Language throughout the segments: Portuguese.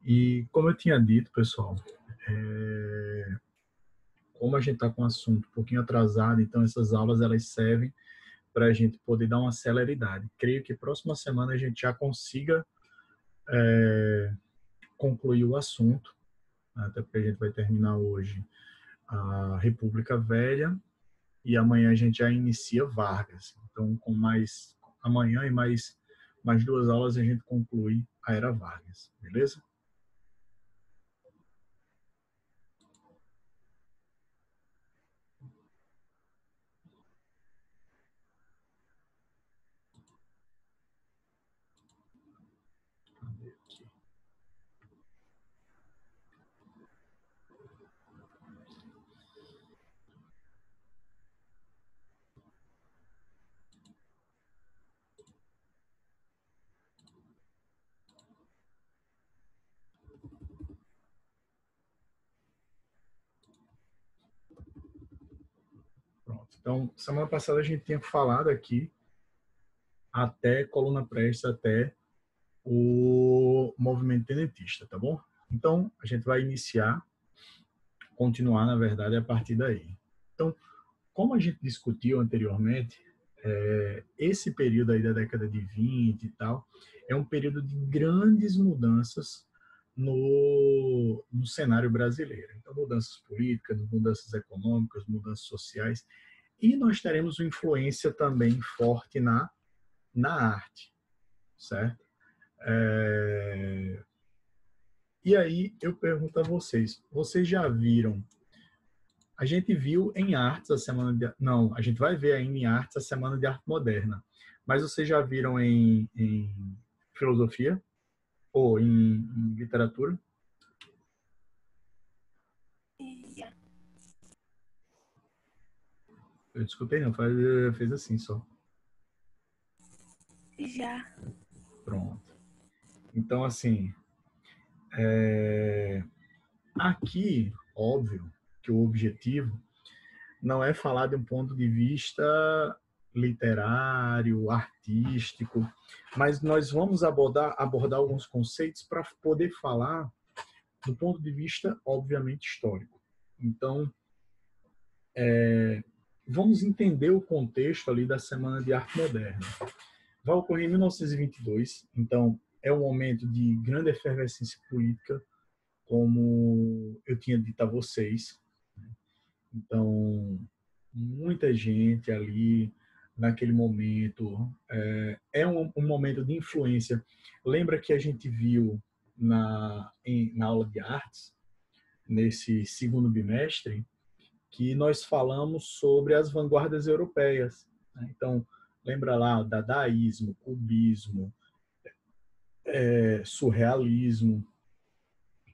E como eu tinha dito, pessoal, como a gente está com o assunto um pouquinho atrasado, então essas aulas elas servem para a gente poder dar uma celeridade. Creio que próxima semana a gente já consiga concluir o assunto, até porque a gente vai terminar hoje a República Velha e amanhã a gente já inicia Vargas. Então, com mais amanhã e mais 2 aulas a gente conclui a Era Vargas, beleza? Pronto. Então, semana passada a gente tinha falado aqui até coluna prestes, até o movimento tenentista, tá bom? Então, a gente vai continuar, na verdade, a partir daí. Então, como a gente discutiu anteriormente, esse período aí da década de 20 e tal, é um período de grandes mudanças no cenário brasileiro. Então, mudanças políticas, mudanças econômicas, mudanças sociais, e nós teremos uma influência também forte na arte, certo? E aí eu pergunto a vocês, vocês já viram? A gente viu em artes a semana de, não, a gente vai ver ainda em artes a semana de arte moderna. Mas vocês já viram em filosofia ou em literatura? Eu escutei não, fez assim só. Já. Pronto. Então assim, aqui, óbvio que o objetivo não é falar de um ponto de vista literário, artístico, mas nós vamos abordar alguns conceitos para poder falar do ponto de vista, obviamente, histórico. Então, vamos entender o contexto ali da Semana de Arte Moderna. Vai ocorrer em 1922, então é um momento de grande efervescência política, como eu tinha dito a vocês. Então, muita gente ali naquele momento. É um momento de influência. Lembra que a gente viu na aula de artes, nesse segundo bimestre, que nós falamos sobre as vanguardas europeias, né? Então, lembra lá, dadaísmo, cubismo, surrealismo,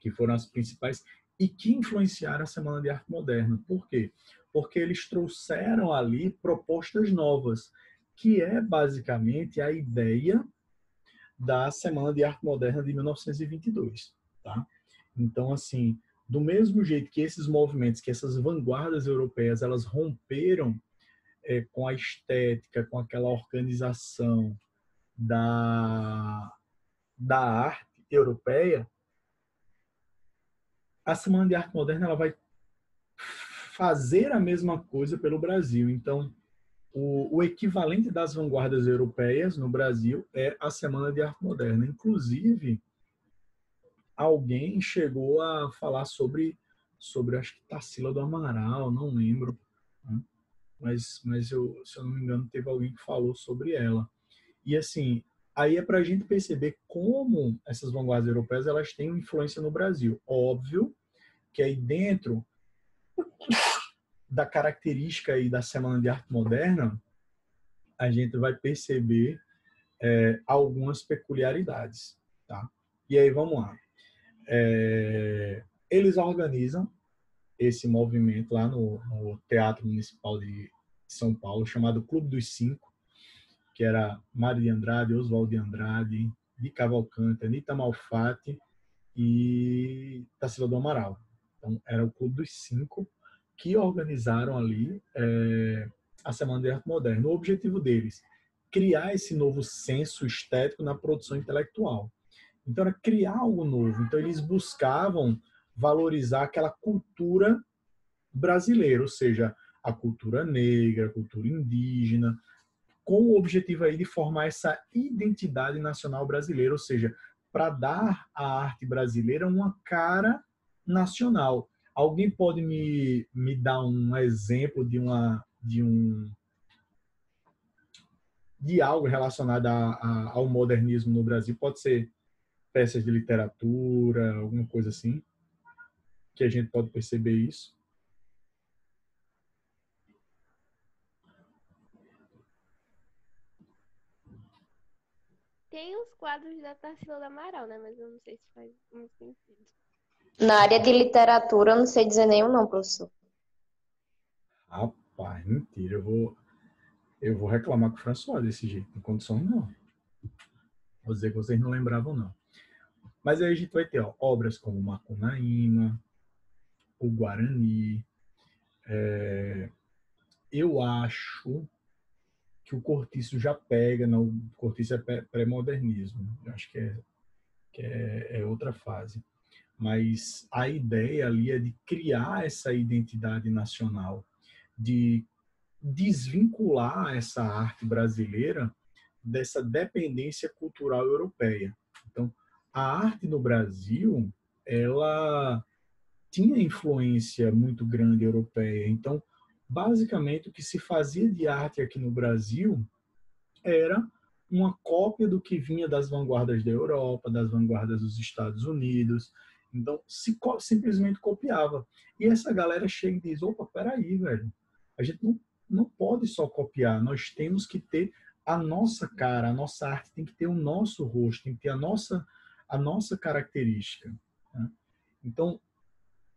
que foram as principais e que influenciaram a Semana de Arte Moderna. Por quê? Porque eles trouxeram ali propostas novas, que é basicamente a ideia da Semana de Arte Moderna de 1922, tá? Então, assim, do mesmo jeito que esses movimentos, que essas vanguardas europeias, elas romperam com a estética, com aquela organização da arte europeia, a Semana de Arte Moderna ela vai fazer a mesma coisa pelo Brasil. Então, o equivalente das vanguardas europeias no Brasil é a Semana de Arte Moderna. Inclusive, alguém chegou a falar sobre acho que Tarsila do Amaral, não lembro, né? mas se eu não me engano, teve alguém que falou sobre ela. E assim, aí é para a gente perceber como essas vanguardas europeias elas têm influência no Brasil. Óbvio que aí dentro da característica aí da Semana de Arte Moderna, a gente vai perceber algumas peculiaridades, tá? E aí vamos lá. Eles organizam esse movimento lá no Teatro Municipal de São Paulo, chamado Clube dos Cinco, que era Mário de Andrade, Oswaldo de Andrade, de Cavalcante, Anita Malfatti e Tarsila do Amaral. Então, era o Clube dos Cinco que organizaram ali a Semana de Arte Moderna. O objetivo deles, criar esse novo senso estético na produção intelectual. Então, era criar algo novo. Então, eles buscavam valorizar aquela cultura brasileira, ou seja, a cultura negra, a cultura indígena, com o objetivo aí de formar essa identidade nacional brasileira, ou seja, para dar à arte brasileira uma cara nacional. Alguém pode me dar um exemplo de algo relacionado ao modernismo no Brasil? Pode ser peças de literatura, alguma coisa assim, que a gente pode perceber isso. Tem os quadros da Tarsila do Amaral, né? Mas eu não sei se faz muito sentido. Na área de literatura, eu não sei dizer nenhum não, professor. Rapaz, mentira, eu vou reclamar com o François desse jeito, não condições não. Vou dizer que vocês não lembravam, não. Mas aí a gente vai ter obras como Macunaíma, o Guarani. Eu acho que o Cortiço já pega, não, o Cortiço é pré-modernismo. Eu acho que é outra fase. Mas a ideia ali é de criar essa identidade nacional, de desvincular essa arte brasileira dessa dependência cultural europeia. Então, a arte no Brasil, ela tinha influência muito grande europeia. Então, basicamente, o que se fazia de arte aqui no Brasil era uma cópia do que vinha das vanguardas da Europa, das vanguardas dos Estados Unidos. Então, simplesmente copiava. E essa galera chega e diz: opa, peraí, velho, a gente não pode só copiar, nós temos que ter a nossa cara, a nossa arte tem que ter o nosso rosto, tem que ter a nossa característica. Né? Então,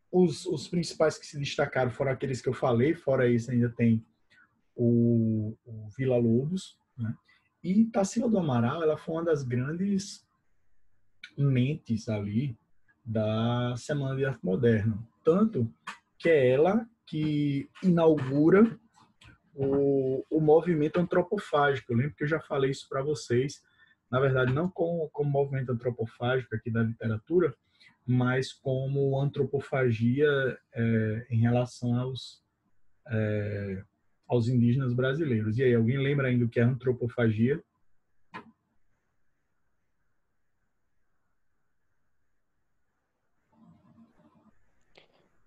os principais que se destacaram foram aqueles que eu falei, fora isso ainda tem o Vila Lobos, né? E Tarsila do Amaral, ela foi uma das grandes mentes ali da Semana de Arte Moderna. Tanto que é ela que inaugura o movimento antropofágico. Eu lembro que eu já falei isso para vocês, na verdade, não como movimento antropofágico aqui da literatura, mas como antropofagia em relação aos indígenas brasileiros. E aí, alguém lembra ainda o que é antropofagia?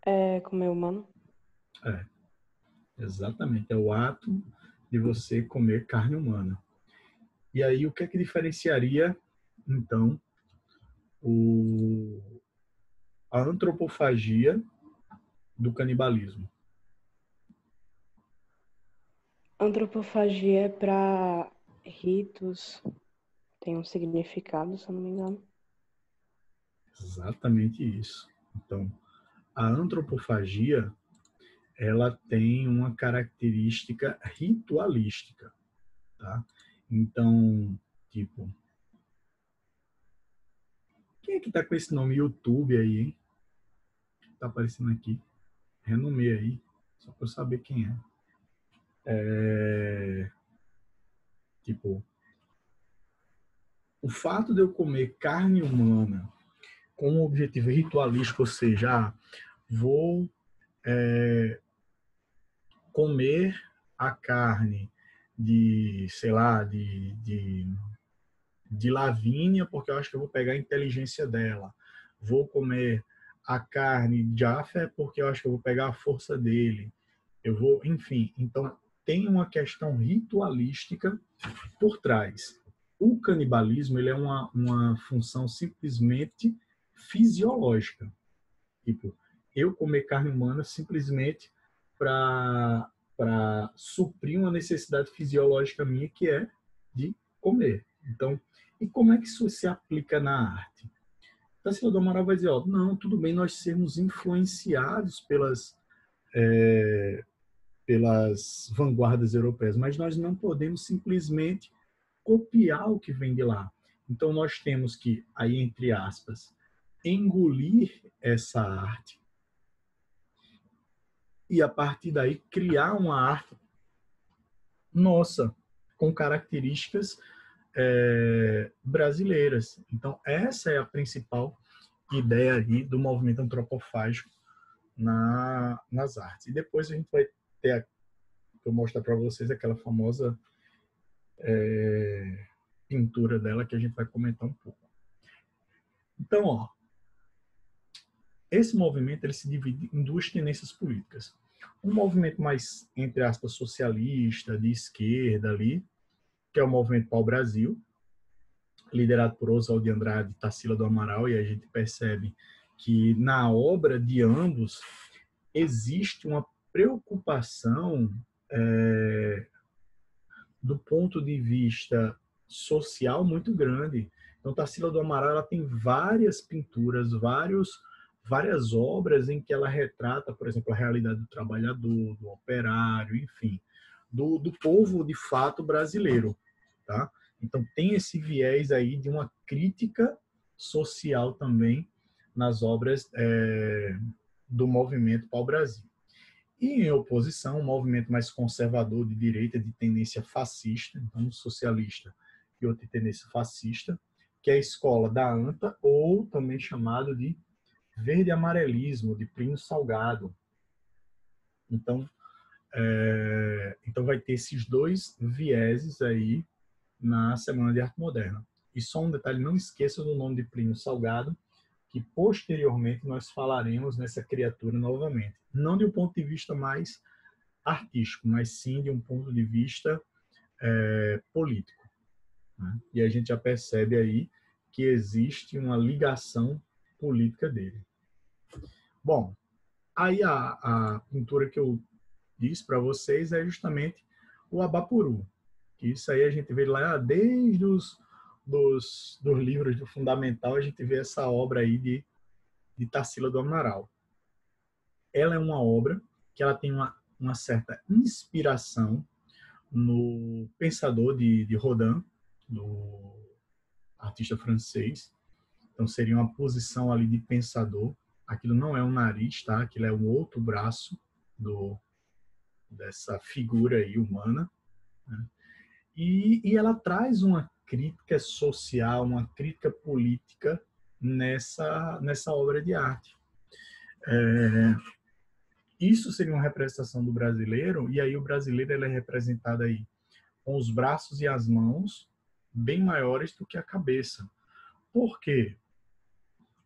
É comer humano. É, exatamente. É o ato de você comer carne humana. E aí, o que é que diferenciaria, então, o, a antropofagia do canibalismo? Antropofagia é para ritos, tem um significado, se eu não me engano. Exatamente isso. Então, a antropofagia, ela tem uma característica ritualística, tá? Então, tipo, quem é que tá com esse nome YouTube aí, hein? Tá aparecendo aqui. Renomei aí, só para eu saber quem é. Tipo, o fato de eu comer carne humana com um objetivo ritualístico, ou seja, vou comer a carne de, sei lá, de Lavínia, porque eu acho que eu vou pegar a inteligência dela. Vou comer a carne de Jaffer, porque eu acho que eu vou pegar a força dele. Eu vou, enfim. Então, tem uma questão ritualística por trás. O canibalismo ele é uma função simplesmente fisiológica. Tipo, eu comer carne humana simplesmente para suprir uma necessidade fisiológica minha que é de comer. Então, e como é que isso se aplica na arte? Tarsila do Amaral vai dizer, ó, não, tudo bem nós sermos influenciados pelas vanguardas europeias, mas nós não podemos simplesmente copiar o que vem de lá. Então nós temos que, aí entre aspas, engolir essa arte e a partir daí criar uma arte nossa, com características brasileiras. Então, essa é a principal ideia aí do movimento antropofágico nas artes. E depois a gente vai ter, vou mostrar para vocês aquela famosa pintura dela que a gente vai comentar um pouco. Então, ó, esse movimento ele se divide em duas tendências políticas. Um movimento mais, entre aspas, socialista, de esquerda ali, que é o Movimento Pau-Brasil, liderado por Oswald de Andrade e Tarsila do Amaral, e a gente percebe que na obra de ambos existe uma preocupação do ponto de vista social muito grande. Então, Tarsila do Amaral ela tem várias pinturas, várias obras em que ela retrata, por exemplo, a realidade do trabalhador, do operário, enfim, do povo de fato brasileiro, tá? Então tem esse viés aí de uma crítica social também nas obras do movimento Pau-Brasil. E em oposição, um movimento mais conservador de direita, de tendência fascista, então um socialista e outra de tendência fascista, que é a escola da ANTA, ou também chamado de verde-amarelismo, de Plínio Salgado. Então vai ter esses dois vieses aí na Semana de Arte Moderna. E só um detalhe, não esqueça do nome de Plínio Salgado, que posteriormente nós falaremos nessa criatura novamente. Não de um ponto de vista mais artístico, mas sim de um ponto de vista político, né? E a gente já percebe aí que existe uma ligação política dele. Bom, aí a pintura que eu disse para vocês é justamente o Abapuru. Isso aí a gente vê lá desde dos livros do Fundamental, a gente vê essa obra aí de Tarsila do Amaral. Ela é uma obra que ela tem uma certa inspiração no pensador de Rodin, do artista francês. Então seria uma posição ali de pensador. Aquilo não é um nariz, tá? Aquilo é um outro braço dessa figura aí humana, né? E ela traz uma crítica social, uma crítica política nessa obra de arte. Isso seria uma representação do brasileiro, e aí o brasileiro ele é representado aí com os braços e as mãos bem maiores do que a cabeça. Por quê?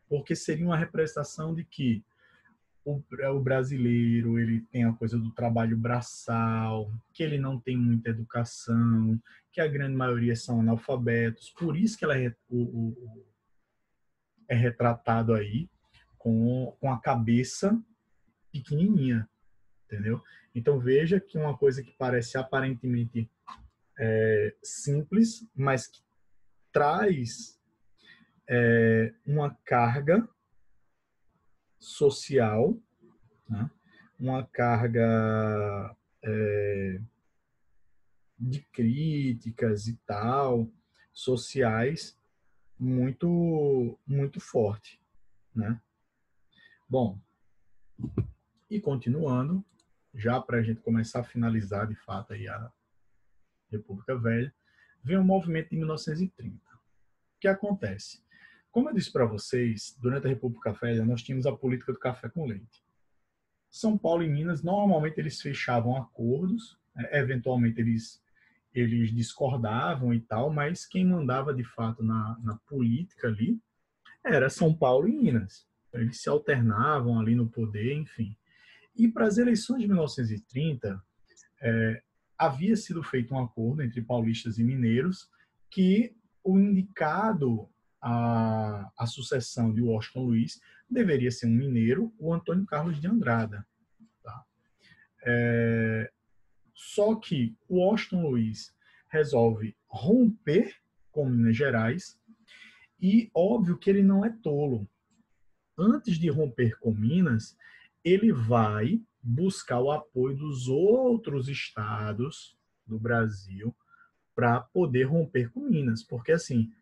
Porque seria uma representação de que o brasileiro ele tem a coisa do trabalho braçal, que ele não tem muita educação, que a grande maioria são analfabetos, por isso que ela é retratado aí com a cabeça pequenininha, entendeu? Então veja que uma coisa que parece aparentemente simples, mas que traz uma carga social, né? Uma carga de críticas e tal, sociais, muito, muito forte, né? Bom, e continuando, já para a gente começar a finalizar de fato aí a República Velha, vem o movimento de 1930. O que acontece? Como eu disse para vocês, durante a República Velha, nós tínhamos a política do café com leite. São Paulo e Minas, normalmente eles fechavam acordos, eventualmente eles discordavam e tal, mas quem mandava de fato na política ali era São Paulo e Minas. Eles se alternavam ali no poder, enfim. E para as eleições de 1930, havia sido feito um acordo entre paulistas e mineiros que o indicado à sucessão de Washington Luiz deveria ser um mineiro, o Antônio Carlos de Andrada. Tá? Só que o Washington Luiz resolve romper com Minas Gerais e óbvio que ele não é tolo. Antes de romper com Minas, ele vai buscar o apoio dos outros estados do Brasil para poder romper com Minas, porque assim,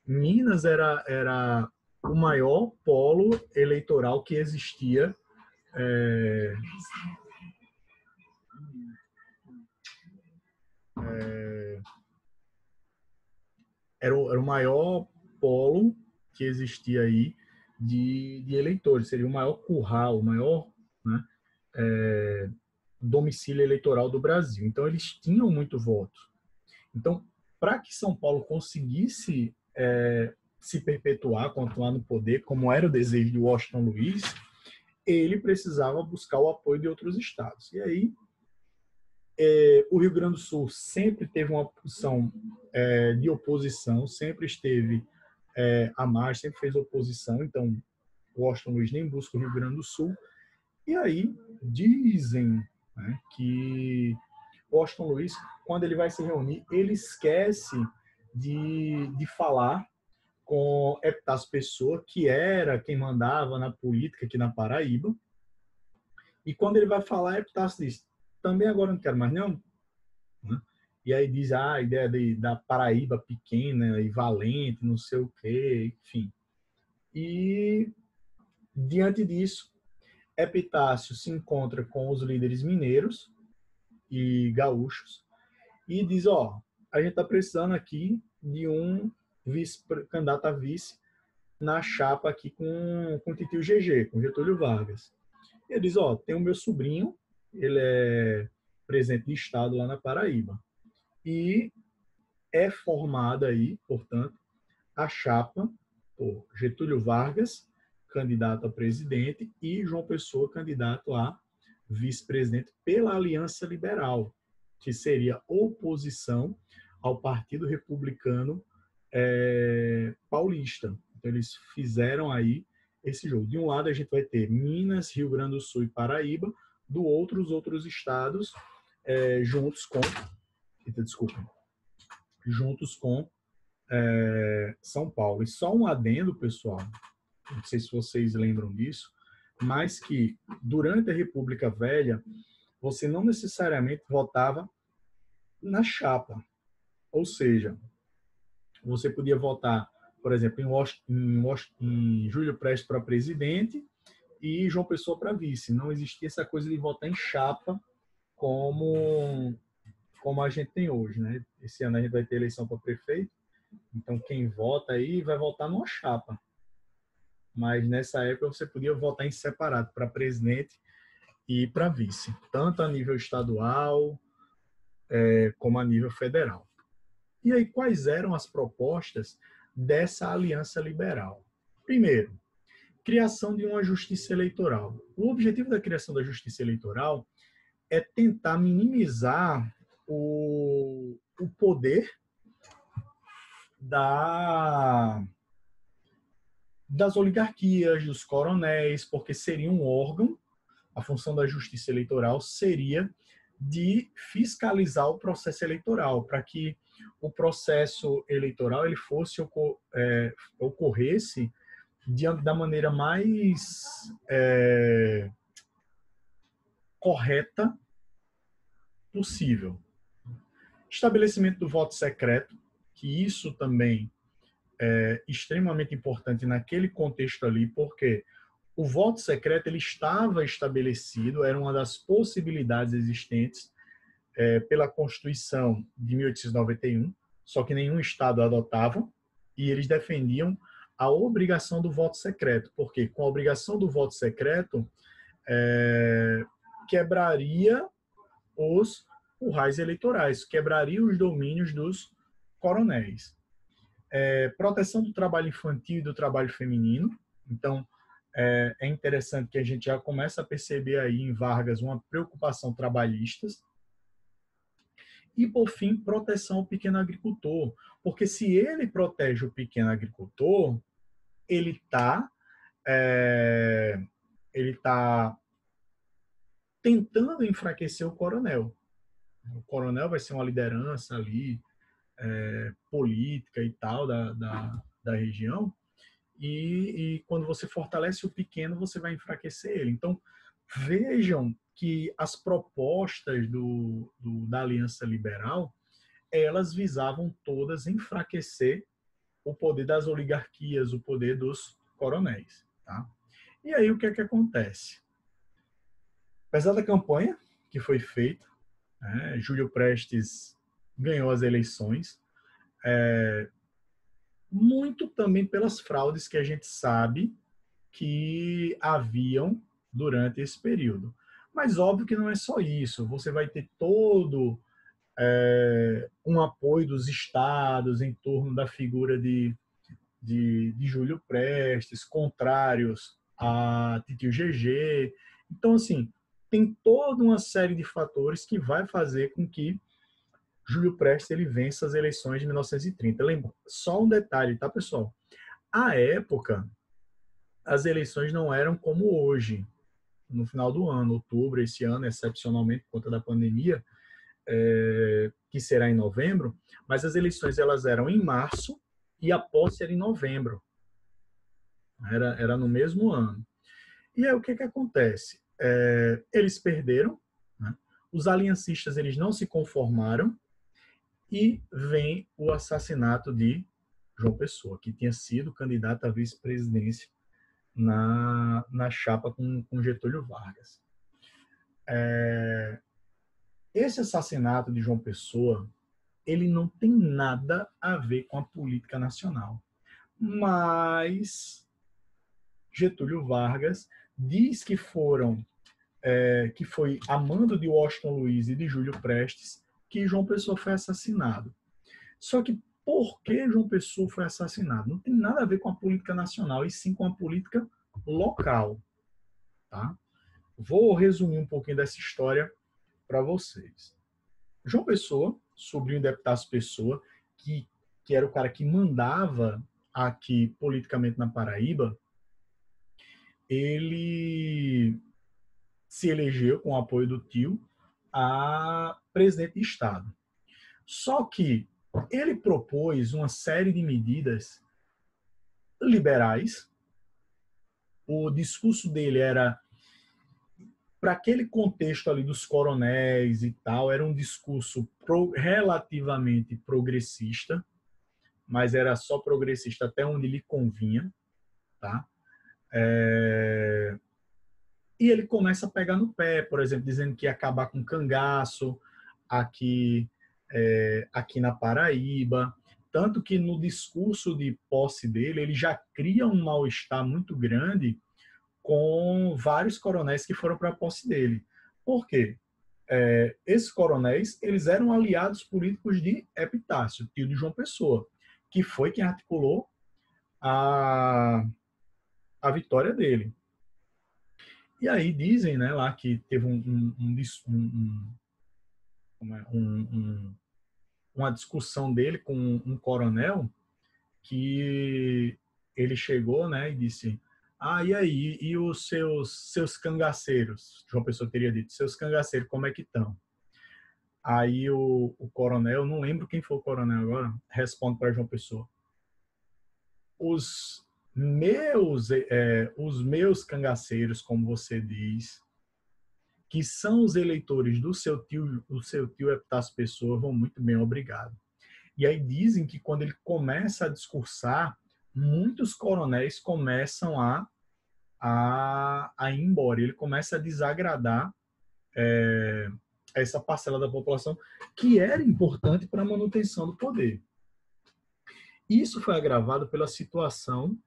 Minas era o maior polo eleitoral que existia era o maior polo que existia aí de eleitores, seria o maior curral, o maior, né, domicílio eleitoral do Brasil. Então, eles tinham muito voto. Então, para que São Paulo conseguisse se perpetuar, continuar no poder, como era o desejo de Washington Luiz, ele precisava buscar o apoio de outros estados. E aí, o Rio Grande do Sul sempre teve uma posição de oposição, sempre esteve à margem, sempre fez oposição, então Washington Luiz nem busca o Rio Grande do Sul. E aí dizem, né, que Washington Luiz, quando ele vai se reunir, ele esquece de falar com Epitácio Pessoa, que era quem mandava na política aqui na Paraíba. E quando ele vai falar, Epitácio diz, também agora não quero mais não. Né? E aí diz a ideia da Paraíba pequena e valente, não sei o quê, enfim. E diante disso, Epitácio se encontra com os líderes mineiros e gaúchos e diz, a gente está precisando aqui de um candidato a vice na chapa aqui com o Titio GG, com Getúlio Vargas. Ele diz, tem o meu sobrinho, ele é presidente de estado lá na Paraíba. E é formada aí, portanto, a chapa por Getúlio Vargas, candidato a presidente, e João Pessoa, candidato a vice-presidente pela Aliança Liberal, que seria oposição ao Partido Republicano Paulista. Então, eles fizeram aí esse jogo. De um lado, a gente vai ter Minas, Rio Grande do Sul e Paraíba, do outro, os outros estados juntos com... Desculpa. Juntos com São Paulo. E só um adendo, pessoal, não sei se vocês lembram disso, mas que durante a República Velha, você não necessariamente votava na chapa. Ou seja, você podia votar, por exemplo, em Júlio Prestes para presidente e João Pessoa para vice. Não existia essa coisa de votar em chapa como a gente tem hoje, né? Esse ano a gente vai ter eleição para prefeito, então quem vota aí vai votar numa chapa. Mas nessa época você podia votar em separado para presidente e para vice, tanto a nível estadual como a nível federal. E aí, quais eram as propostas dessa aliança liberal? Primeiro, criação de uma justiça eleitoral. O objetivo da criação da justiça eleitoral é tentar minimizar o poder das oligarquias, dos coronéis, porque seria um órgão, a função da justiça eleitoral seria de fiscalizar o processo eleitoral, para que o processo eleitoral ele ocorresse da maneira mais correta possível. Estabelecimento do voto secreto, que isso também é extremamente importante naquele contexto ali, porque o voto secreto ele estava estabelecido, era uma das possibilidades existentes pela Constituição de 1891, só que nenhum estado adotava, e eles defendiam a obrigação do voto secreto, porque com a obrigação do voto secreto quebraria os currais eleitorais, quebraria os domínios dos coronéis. Proteção do trabalho infantil e do trabalho feminino. Então, é interessante que a gente já começa a perceber aí em Vargas uma preocupação trabalhista. E, por fim, proteção ao pequeno agricultor. Porque se ele protege o pequeno agricultor, ele está tentando enfraquecer o coronel. O coronel vai ser uma liderança ali, política e tal da região, e quando você fortalece o pequeno, você vai enfraquecer ele. Então, vejam que as propostas da Aliança Liberal, elas visavam todas enfraquecer o poder das oligarquias, o poder dos coronéis. Tá? E aí, o que é que acontece? Apesar da campanha que foi feita, Júlio Prestes ganhou as eleições, muito também pelas fraudes que a gente sabe que haviam durante esse período. Mas óbvio que não é só isso. Você vai ter todo um apoio dos estados em torno da figura de Júlio Prestes, contrários a Titio GG. Então, assim, tem toda uma série de fatores que vai fazer com que Júlio Prestes ele vença as eleições de 1930. Lembra? Só um detalhe, tá, pessoal? À época, as eleições não eram como hoje. No final do ano, outubro, esse ano, excepcionalmente por conta da pandemia, que será em novembro, mas as eleições elas eram em março e a posse era em novembro. Era no mesmo ano. E aí o que acontece? Eles perderam, né? Os aliancistas eles não se conformaram e vem o assassinato de João Pessoa, que tinha sido candidato à vice-presidência na chapa com Getúlio Vargas. Esse assassinato de João Pessoa, ele não tem nada a ver com a política nacional. Mas Getúlio Vargas diz que que foi a mando de Washington Luiz e de Júlio Prestes que João Pessoa foi assassinado. Só que por que João Pessoa foi assassinado? Não tem nada a ver com a política nacional, e sim com a política local. Tá? Vou resumir um pouquinho dessa história para vocês. João Pessoa, sobrinho de Epitácio Pessoa, que era o cara que mandava aqui politicamente na Paraíba, ele se elegeu com o apoio do tio a presidente de Estado. Só que ele propôs uma série de medidas liberais. O discurso dele era, para aquele contexto ali dos coronéis e tal, era um discurso relativamente progressista, mas era só progressista até onde lhe convinha, tá? E ele começa a pegar no pé, por exemplo, dizendo que ia acabar com cangaço aqui, aqui na Paraíba. Tanto que no discurso de posse dele, ele já cria um mal-estar muito grande com vários coronéis que foram para a posse dele. Por quê? Esses coronéis, eles eram aliados políticos de Epitácio, tio de João Pessoa, que foi quem articulou a vitória dele. E aí dizem, né, lá que teve uma discussão dele com um coronel, que ele chegou, né, e disse: e aí, e os seus cangaceiros? João Pessoa teria dito: seus cangaceiros, como é que estão? Aí o coronel, não lembro quem foi o coronel agora, responde para João Pessoa: os meus cangaceiros, como você diz, que são os eleitores do seu tio Epitácio Pessoa, vão muito bem, obrigado. E aí dizem que quando ele começa a discursar, muitos coronéis começam a ir embora. Ele começa a desagradar essa parcela da população que era importante para a manutenção do poder. Isso foi agravado pela situação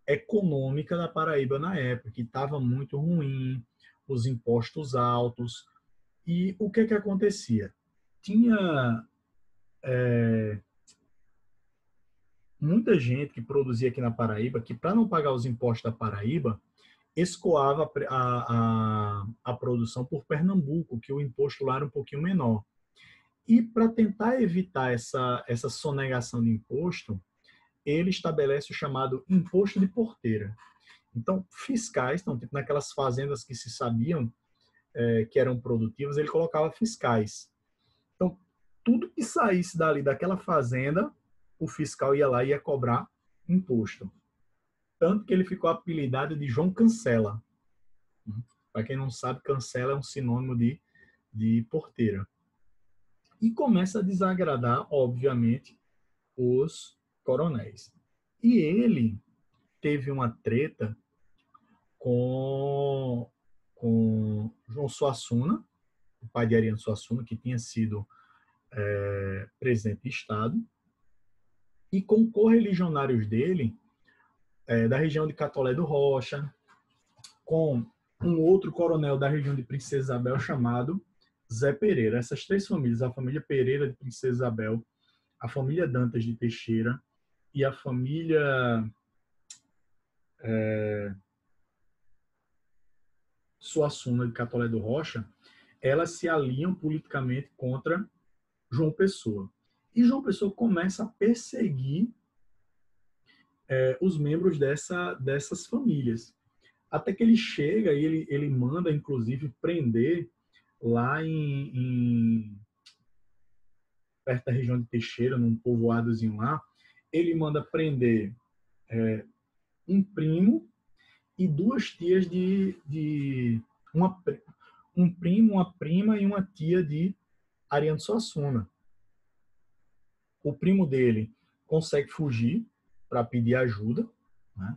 econômica da Paraíba na época, que estava muito ruim, os impostos altos. E o que acontecia? Tinha muita gente que produzia aqui na Paraíba que, para não pagar os impostos da Paraíba, escoava a produção por Pernambuco, que o imposto lá era um pouquinho menor. E para tentar evitar essa sonegação de imposto, ele estabelece o chamado imposto de porteira. Então, fiscais, então, tipo, naquelas fazendas que se sabiam que eram produtivas, ele colocava fiscais. Então, tudo que saísse daquela fazenda, o fiscal ia lá e ia cobrar imposto. Tanto que ele ficou apelidado de João Cancela. Para quem não sabe, cancela é um sinônimo de porteira. E começa a desagradar, obviamente, os coronéis. E ele teve uma treta com João Suassuna, o pai de Ariano Suassuna, que tinha sido presidente de Estado. e com correligionários dele, da região de Catolé do Rocha, com um outro coronel da região de Princesa Isabel chamado Zé Pereira. Essas três famílias, a família Pereira de Princesa Isabel, a família Dantas de Teixeira e a família Suassuna de Catolé do Rocha, elas se aliam politicamente contra João Pessoa. E João Pessoa começa a perseguir os membros dessas famílias. Até que ele chega e ele manda, inclusive, prender lá perto da região de Teixeira, num povoadozinho lá, ele manda prender um primo e duas tias um primo, uma prima e uma tia de Ariano Suassuna. O primo dele consegue fugir para pedir ajuda, né?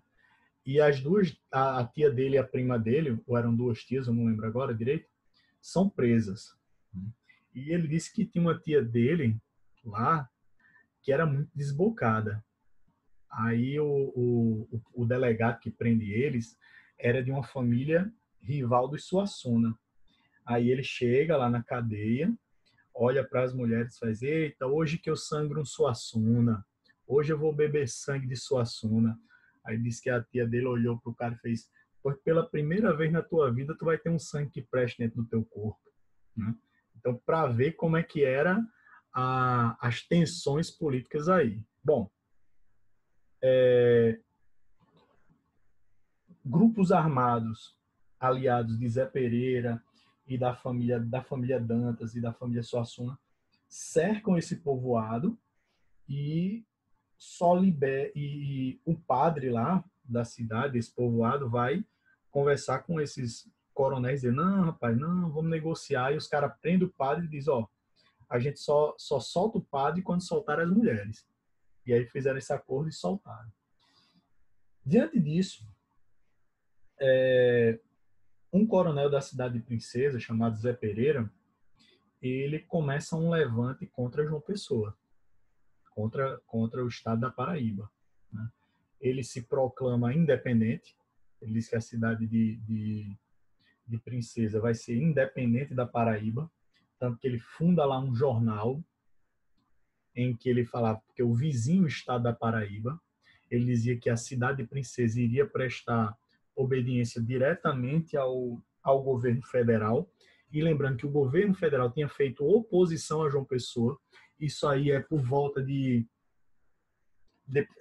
E as duas, a tia dele e a prima dele, ou eram duas tias, eu não lembro agora direito, são presas. E ele disse que tinha uma tia dele lá que era muito desbocada. Aí o delegado que prende eles era de uma família rival dos Suassuna. Aí ele chega lá na cadeia, olha para as mulheres e faz: eita, hoje que eu sangro um Suassuna, hoje eu vou beber sangue de Suassuna. Aí disse que a tia dele olhou para o cara e fez: pois pela primeira vez na tua vida tu vai ter um sangue que preste dentro do teu corpo, né? Então, para ver como é que era as tensões políticas aí. Bom, grupos armados aliados de Zé Pereira e da família Dantas e da família Suassuna cercam esse povoado e e o padre lá da cidade, esse povoado, vai conversar com esses coronéis e dizer: não, rapaz, não, vamos negociar. E os caras prendem o padre e dizem: ó, a gente só solta o padre quando soltar as mulheres. E aí fizeram esse acordo e soltaram. Diante disso, um coronel da cidade de Princesa, chamado Zé Pereira, ele começa um levante contra João Pessoa, contra o estado da Paraíba, né? Ele se proclama independente, ele diz que a cidade de Princesa vai ser independente da Paraíba, tanto que ele funda lá um jornal em que ele falava que o vizinho estado da Paraíba, ele dizia que a cidade de Princesa iria prestar obediência diretamente ao governo federal, e lembrando que o governo federal tinha feito oposição a João Pessoa. Isso aí é por volta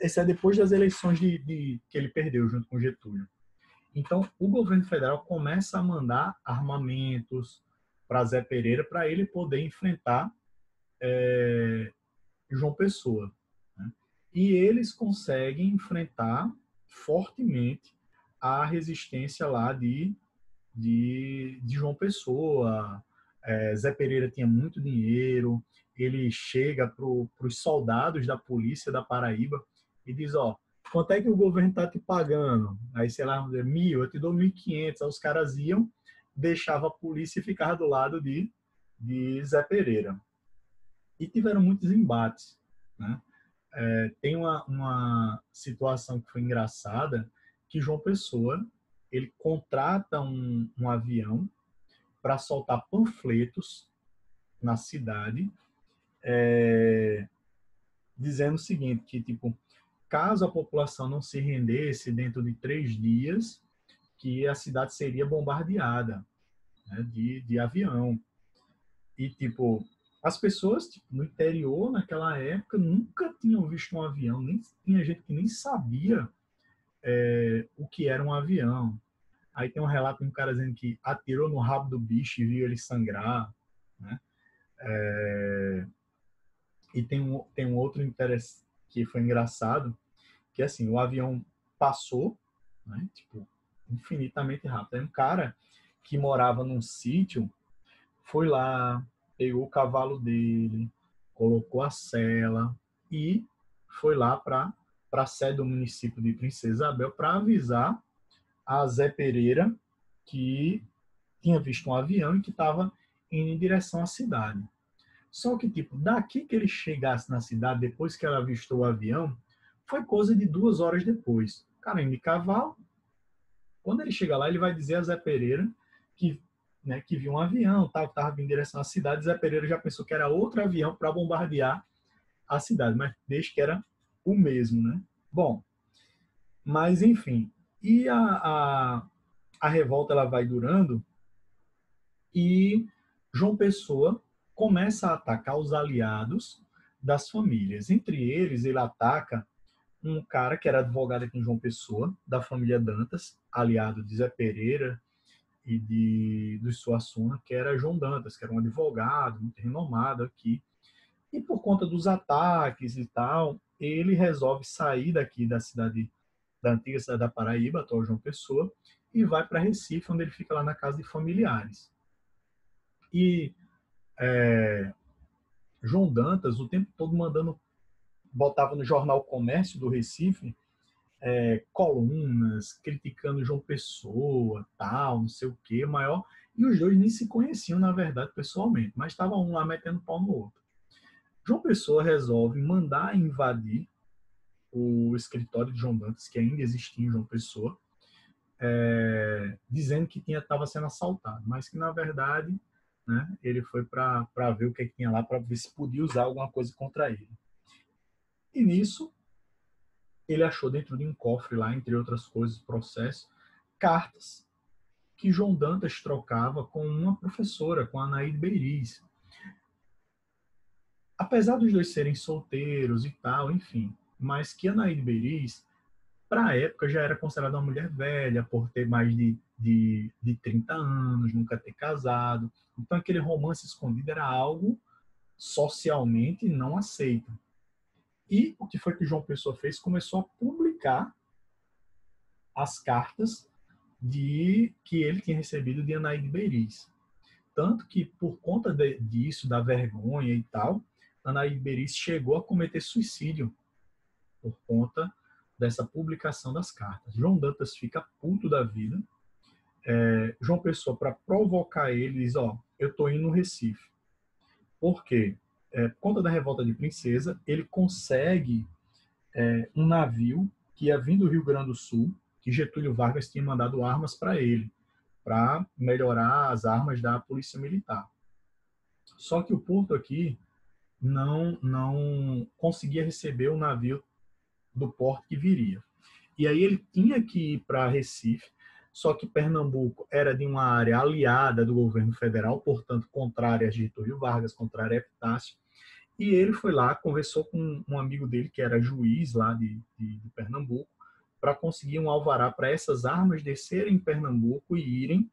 esse é depois das eleições que ele perdeu junto com Getúlio. Então, o governo federal começa a mandar armamentos para Zé Pereira para ele poder enfrentar João Pessoa, né? E eles conseguem enfrentar fortemente a resistência lá de João Pessoa. Zé Pereira tinha muito dinheiro, ele chega para os soldados da polícia da Paraíba e diz: ó, quanto é que o governo está te pagando? Aí, sei lá, 1.000, eu te dou 1.500. Aí os caras iam, deixava a polícia e ficava do lado de Zé Pereira. E tiveram muitos embates, né? Tem uma situação que foi engraçada, que João Pessoa, ele contrata um avião para soltar panfletos na cidade, dizendo o seguinte, que tipo, caso a população não se rendesse dentro de 3 dias, que a cidade seria bombardeada, né, de avião. E tipo, as pessoas tipo, no interior, naquela época, nunca tinham visto um avião, nem tinha gente que nem sabia o que era um avião. Aí tem um relato de um cara dizendo que atirou no rabo do bicho e viu ele sangrar, né? E tem um outro interesse que foi engraçado, que assim, o avião passou, né, tipo, infinitamente rápido. Aí um cara que morava num sítio foi lá, pegou o cavalo dele, colocou a sela e foi lá para a sede do município de Princesa Isabel para avisar a Zé Pereira que tinha visto um avião e que estava indo em direção à cidade. Só que, tipo, daqui que ele chegasse na cidade, depois que ela avistou o avião, foi coisa de 2 horas depois. Cara, indo de cavalo. Quando ele chega lá, ele vai dizer a Zé Pereira que, né, que viu um avião, tal, que estava vindo em direção à cidade. Zé Pereira já pensou que era outro avião para bombardear a cidade, mas desde que era o mesmo, né? Bom, mas enfim. E a revolta ela vai durando e João Pessoa começa a atacar os aliados das famílias. Entre eles, ele ataca um cara que era advogado aqui em João Pessoa, da família Dantas, aliado de Zé Pereira e do Suassuna, que era João Dantas, que era um advogado muito renomado aqui. E por conta dos ataques e tal, ele resolve sair daqui da cidade, da antiga cidade da Paraíba, atual João Pessoa, e vai para Recife, onde ele fica lá na casa de familiares. E João Dantas, o tempo todo mandando, botava no jornal Comércio do Recife, colunas, criticando João Pessoa, tal, não sei o quê, maior. E os dois nem se conheciam, na verdade, pessoalmente, mas estavam um lá metendo pau no outro. João Pessoa resolve mandar invadir o escritório de João Dantas, que ainda existia em João Pessoa, dizendo que estava sendo assaltado, mas que, na verdade, né, ele foi para ver o que tinha lá, para ver se podia usar alguma coisa contra ele. E nisso, ele achou dentro de um cofre lá, entre outras coisas, processo, cartas que João Dantas trocava com uma professora, com a Anaíde Beiriz. Apesar dos dois serem solteiros e tal, enfim, mas que a Anaíde Beiriz, para a época, já era considerada uma mulher velha, por ter mais de 30 anos, nunca ter casado. Então, aquele romance escondido era algo socialmente não aceito. E o que foi que João Pessoa fez? Começou a publicar as cartas que ele tinha recebido de Anaíde Beiriz. Tanto que, por conta disso, da vergonha e tal, Anaíde Beiriz chegou a cometer suicídio por conta dessa publicação das cartas. João Dantas fica puto da vida. João Pessoa, para provocar ele, diz, eu tô indo no Recife. Por quê? Por conta da revolta de Princesa, ele consegue um navio que ia vir do Rio Grande do Sul, que Getúlio Vargas tinha mandado armas para ele, para melhorar as armas da Polícia Militar. Só que o porto aqui não conseguia receber o navio do porto que viria. E aí ele tinha que ir para Recife, só que Pernambuco era de uma área aliada do governo federal, portanto, contrária a Getúlio Vargas, contrária a Epitácio. E ele foi lá, conversou com um amigo dele, que era juiz lá de Pernambuco, para conseguir um alvará para essas armas descerem em Pernambuco e irem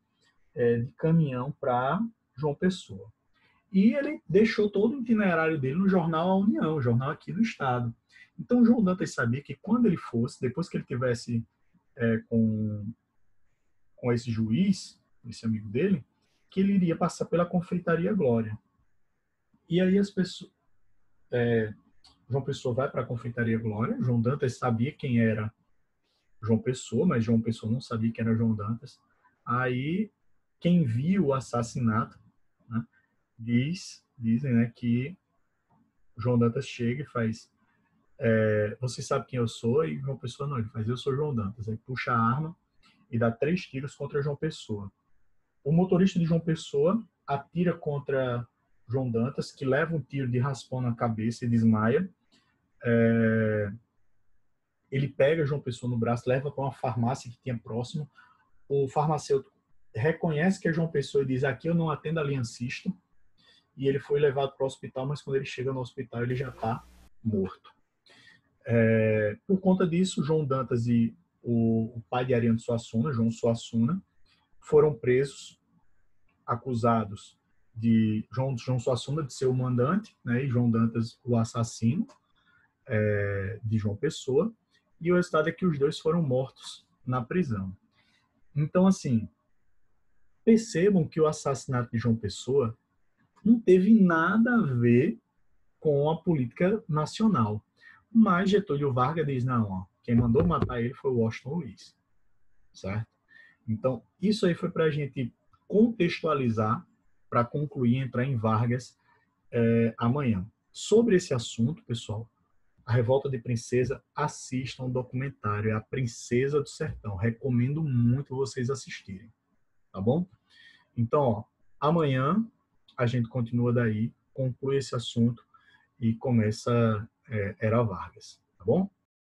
de caminhão para João Pessoa. E ele deixou todo o itinerário dele no jornal A União, o jornal aqui do Estado. Então, João Dantas sabia que quando ele fosse, depois que ele tivesse com esse juiz, esse amigo dele, que ele iria passar pela Confeitaria Glória. E aí as pessoas... João Pessoa vai para a Confeitaria Glória. João Dantas sabia quem era João Pessoa, mas João Pessoa não sabia quem era João Dantas. Aí, quem viu o assassinato, né, dizem, né, que João Dantas chega e faz você sabe quem eu sou? E João Pessoa não, ele faz eu sou João Dantas. Aí puxa a arma e dá 3 tiros contra João Pessoa. O motorista de João Pessoa atira contra João Dantas, que leva um tiro de raspão na cabeça e desmaia. Ele pega João Pessoa no braço, leva para uma farmácia que tinha próximo. O farmacêutico reconhece que é João Pessoa e diz, aqui eu não atendo aliancista. E ele foi levado para o hospital, mas quando ele chega no hospital, ele já está morto. Por conta disso, João Dantas e o pai de Ariano Suassuna, João Suassuna, foram presos, acusados de João Suassuna de ser o mandante, né, e João Dantas o assassino de João Pessoa, e o resultado é que os dois foram mortos na prisão. Então, assim, percebam que o assassinato de João Pessoa não teve nada a ver com a política nacional. Mas Getúlio Vargas diz, não, quem mandou matar ele foi o Washington Luiz. Certo? Então, isso aí foi para a gente contextualizar, para concluir, entrar em Vargas, amanhã. Sobre esse assunto, pessoal, a Revolta de Princesa, assistam o documentário, é A Princesa do Sertão. Recomendo muito vocês assistirem, tá bom? Então, ó, amanhã a gente continua daí, conclui esse assunto e começa Era Vargas, tá bom?